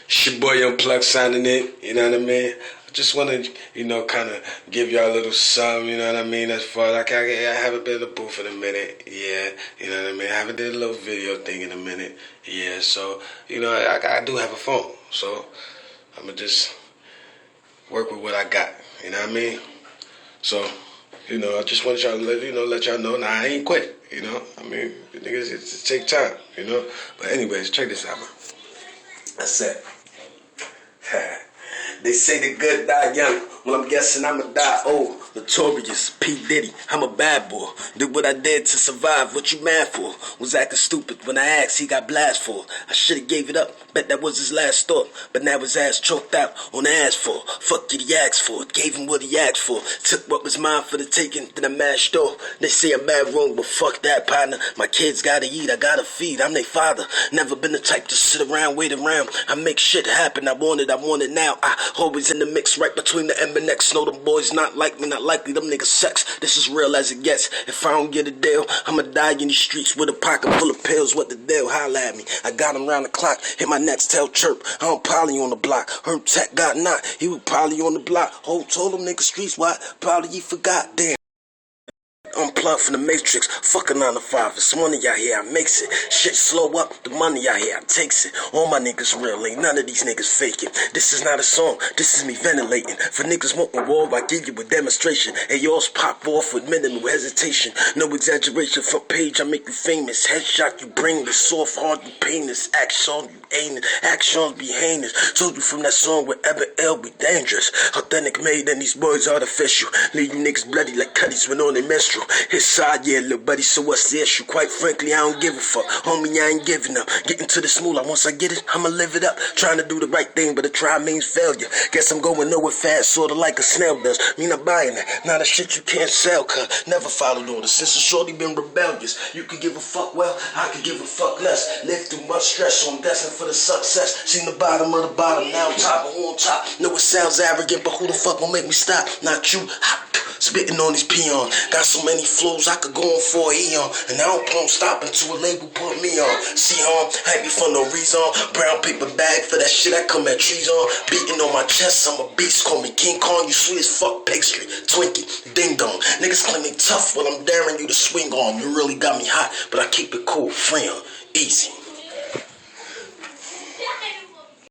It's your boy Young Plug signing in, you know what I mean? I just want to, kind of give y'all a little something, you know what I mean? As far as I haven't been in the booth in a minute, yeah, you know what I mean? I haven't did a little video thing in a minute, yeah, so, I do have a phone, so I'm going to just work with what I got, you know what I mean? So, I just want y'all to let y'all know, I ain't quit, I mean, niggas, it take time, But anyways, check this out, man. I said, they say the good die young. Well, I'm guessing I'ma die old. Notorious, P. Diddy, I'm a bad boy. Did what I did to survive, what you mad for? Was acting stupid when I asked, he got blast for. I should've gave it up, bet that was his last thought. But now his ass choked out on the asphalt. Fuck did he ask for? Gave him what he asked for. Took what was mine for the taking, then I mashed off. They say I'm mad wrong, but fuck that, partner. My kids gotta eat, I gotta feed, I'm their father. Never been the type to sit around, wait around. I make shit happen, I want it now. I always in the mix, right between the M and X. Know them boys not like me, not likely, them niggas sex. This is real as it gets. If I don't get a deal, I'ma die in these streets with a pocket full of pills. What the deal? Holla at me. I got him round the clock, hit my next tail chirp. I don't poly on the block. Herb Tech got knocked, he was poly on the block. Ho told them niggas streets why? Probably he forgot. Damn. Unplugged from the matrix, fuck a 9 to 5. It's money out here, I makes it. Shit slow up, the money out here, I takes it. All my niggas real, ain't none of these niggas faking. This is not a song, this is me ventilating. For niggas want my war, I give you a demonstration. And yours pop off with minimal hesitation. No exaggeration, front page, I make you famous. Headshot, you bring this soft, hard, you painless. Action, you aiming, actions be heinous. Told you from that song, wherever L be dangerous. Authentic made, and these boys artificial. Leave you niggas bloody like cutties when on their menstrual. His side, yeah, little buddy, so what's the issue? Quite frankly, I don't give a fuck. Homie, I ain't giving up. Getting to the moolah, once I get it, I'ma live it up. Trying to do the right thing, but a try means failure. Guess I'm going nowhere fast, sorta like a snail does. Me not buying it, not a shit you can't sell, cuz never followed orders. Since a shorty been rebellious, you could give a fuck well, I could give a fuck less. Lived through much stress, so I'm destined for the success. Seen the bottom of the bottom, now I'm top, who on top? Know it sounds arrogant, but who the fuck gon' make me stop? Not you. Spitting on these peons. Got so many flows I could go on for an eon. And I don't plan on stopping till a label put me on. See hype me for no reason. Brown paper bag for that shit I come at trees on. Beating on my chest, I'm a beast. Call me King Kong, you sweet as fuck pastry. Twinkie, ding dong. Niggas claim me tough while I'm daring you to swing on. You really got me hot, but I keep it cool, friend, easy.